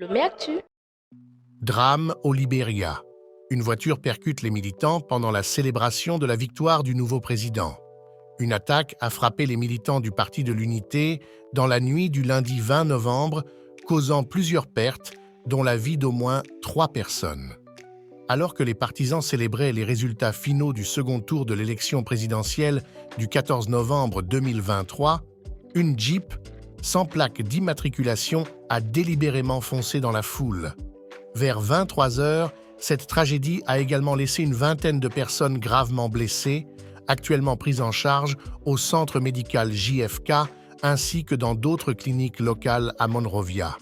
Lomé Actu. Drame au Libéria. Une voiture percute les militants pendant la célébration de la victoire du nouveau président. Une attaque a frappé les militants du Parti de l'Unité dans la nuit du lundi 20 novembre, causant plusieurs pertes, dont la vie d'au moins 3 personnes. Alors que les partisans célébraient les résultats finaux du second tour de l'élection présidentielle du 14 novembre 2023, une Jeep, sans plaque d'immatriculation, a délibérément foncé dans la foule. Vers 23 heures, cette tragédie a également laissé une vingtaine de personnes gravement blessées, actuellement prises en charge au centre médical JFK ainsi que dans d'autres cliniques locales à Monrovia.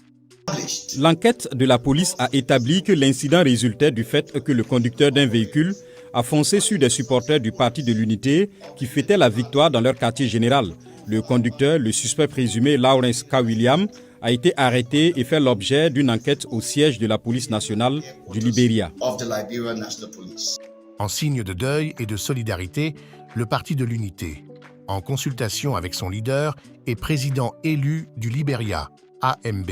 L'enquête de la police a établi que l'incident résultait du fait que le conducteur d'un véhicule a foncé sur des supporters du Parti de l'Unité qui fêtaient la victoire dans leur quartier général. Le conducteur, le suspect présumé Lawrence K. Williams, a été arrêté et fait l'objet d'une enquête au siège de la police nationale du Libéria. En signe de deuil et de solidarité, le Parti de l'Unité, en consultation avec son leader et président élu du Libéria, AMB,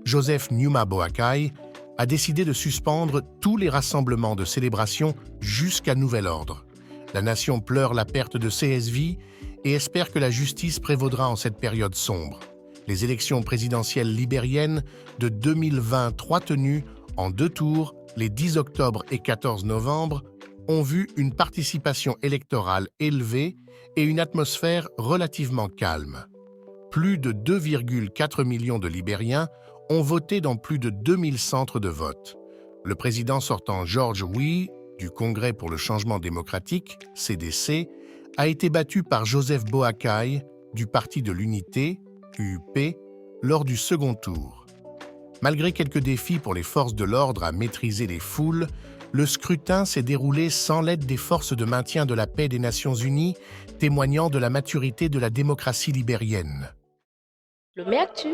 Joseph Numa Boakai, a décidé de suspendre tous les rassemblements de célébration jusqu'à nouvel ordre. La nation pleure la perte de CSV et espère que la justice prévaudra en cette période sombre. Les élections présidentielles libériennes de 2023 tenues en 2 tours, les 10 octobre et 14 novembre, ont vu une participation électorale élevée et une atmosphère relativement calme. Plus de 2,4 millions de Libériens ont voté dans plus de 2000 centres de vote. Le président sortant George Weah, du Congrès pour le changement démocratique, CDC, a été battu par Joseph Boakai, du Parti de l'Unité, UUP, lors du second tour. Malgré quelques défis pour les forces de l'ordre à maîtriser les foules, le scrutin s'est déroulé sans l'aide des forces de maintien de la paix des Nations Unies, témoignant de la maturité de la démocratie libérienne. Lomé Actu.